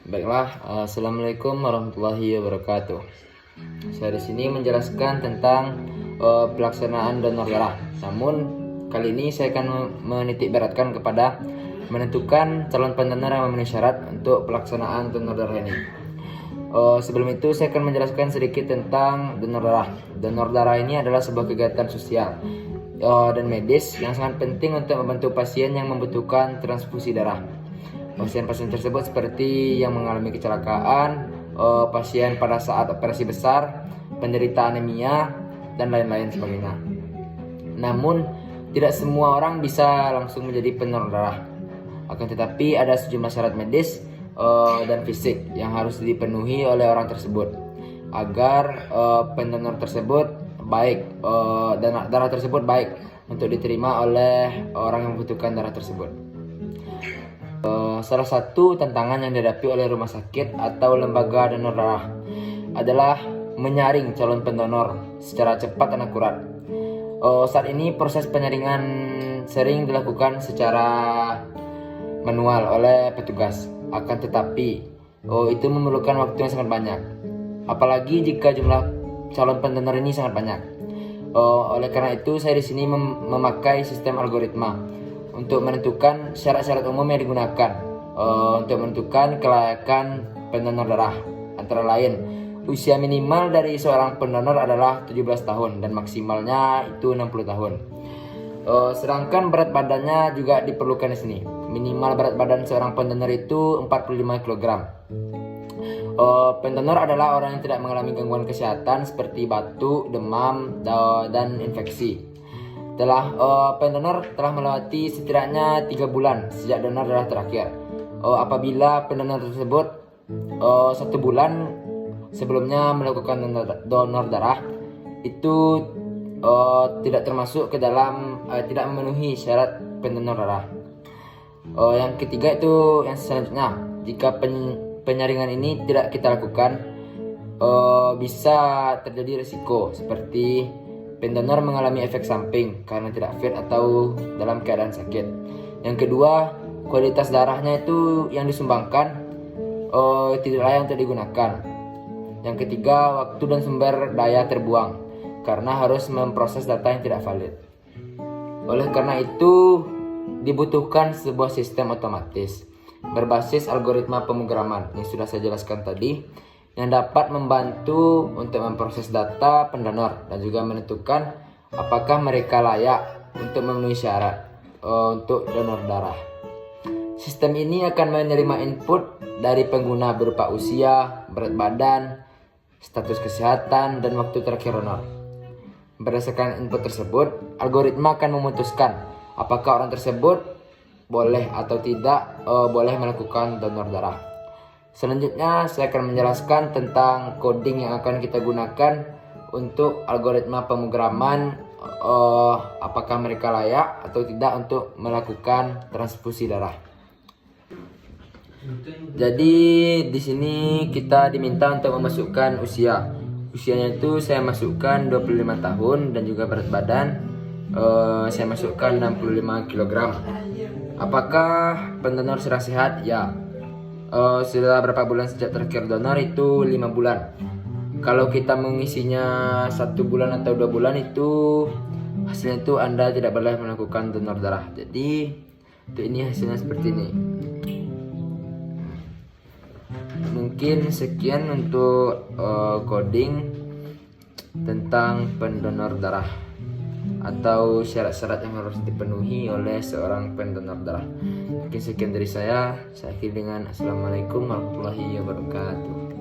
Baiklah, assalamualaikum warahmatullahi wabarakatuh. Saya di sini menjelaskan tentang pelaksanaan donor darah. Namun kali ini saya akan menitik beratkan kepada menentukan calon pendonor yang memenuhi syarat untuk pelaksanaan donor darah ini. Sebelum itu saya akan menjelaskan sedikit tentang donor darah. Donor darah ini adalah sebuah kegiatan sosial dan medis yang sangat penting untuk membantu pasien yang membutuhkan transfusi darah. Pasien-pasien tersebut seperti yang mengalami kecelakaan, pasien pada saat operasi besar, penderita anemia, dan lain-lain sebagainya. Namun, tidak semua orang bisa langsung menjadi pendonor darah. Akan tetapi ada sejumlah syarat medis dan fisik yang harus dipenuhi oleh orang tersebut agar pendonor tersebut baik dan darah tersebut baik untuk diterima oleh orang yang membutuhkan darah tersebut. Salah satu tantangan yang dihadapi oleh rumah sakit atau lembaga donor darah adalah menyaring calon pendonor secara cepat dan akurat. Saat ini proses penyaringan sering dilakukan secara manual oleh petugas. Akan tetapi itu memerlukan waktu yang sangat banyak, apalagi jika jumlah calon pendonor ini sangat banyak. Oleh karena itu saya di sini memakai sistem algoritma untuk menentukan syarat-syarat umum yang digunakan untuk menentukan kelayakan pendonor darah. Antara lain, usia minimal dari seorang pendonor adalah 17 tahun dan maksimalnya itu 60 tahun. Sedangkan berat badannya juga diperlukan di sini. Minimal berat badan seorang pendonor itu 45 kg. Pendonor adalah orang yang tidak mengalami gangguan kesehatan seperti batuk, demam, dan infeksi. Pendonor telah melewati setidaknya 3 bulan sejak donor darah terakhir. Apabila pendonor tersebut 1 bulan sebelumnya melakukan donor darah, itu tidak termasuk ke dalam tidak memenuhi syarat pendonor darah. Yang ketiga itu yang selanjutnya, jika penyaringan ini tidak kita lakukan, bisa terjadi risiko seperti pendonor mengalami efek samping karena tidak fit atau dalam keadaan sakit. Yang kedua, kualitas darahnya itu yang disumbangkan tidak layak untuk digunakan. Yang ketiga, waktu dan sumber daya terbuang karena harus memproses data yang tidak valid. Oleh karena itu, dibutuhkan sebuah sistem otomatis berbasis algoritma pemrograman yang sudah saya jelaskan tadi, yang dapat membantu untuk memproses data pendonor dan juga menentukan apakah mereka layak untuk memenuhi syarat untuk donor darah. Sistem ini akan menerima input dari pengguna berupa usia, berat badan, status kesehatan, dan waktu terakhir donor. Berdasarkan input tersebut, algoritma akan memutuskan apakah orang tersebut boleh atau tidak boleh melakukan donor darah. Selanjutnya saya akan menjelaskan tentang coding yang akan kita gunakan untuk algoritma pemrograman apakah mereka layak atau tidak untuk melakukan transfusi darah. Jadi di sini kita diminta untuk memasukkan usia. Usianya itu saya masukkan 25 tahun dan juga berat badan saya masukkan 65 kg. Apakah pendonor sedang sehat? Ya. Setelah berapa bulan sejak terakhir donor itu 5 bulan. Kalau kita mengisinya 1 bulan atau 2 bulan itu hasilnya itu Anda tidak boleh melakukan donor darah. Jadi ini hasilnya seperti ini. Mungkin sekian untuk coding tentang pendonor darah atau syarat-syarat yang harus dipenuhi oleh seorang pendonor darah. Mungkin sekian dari saya akhiri dengan assalamualaikum warahmatullahi wabarakatuh.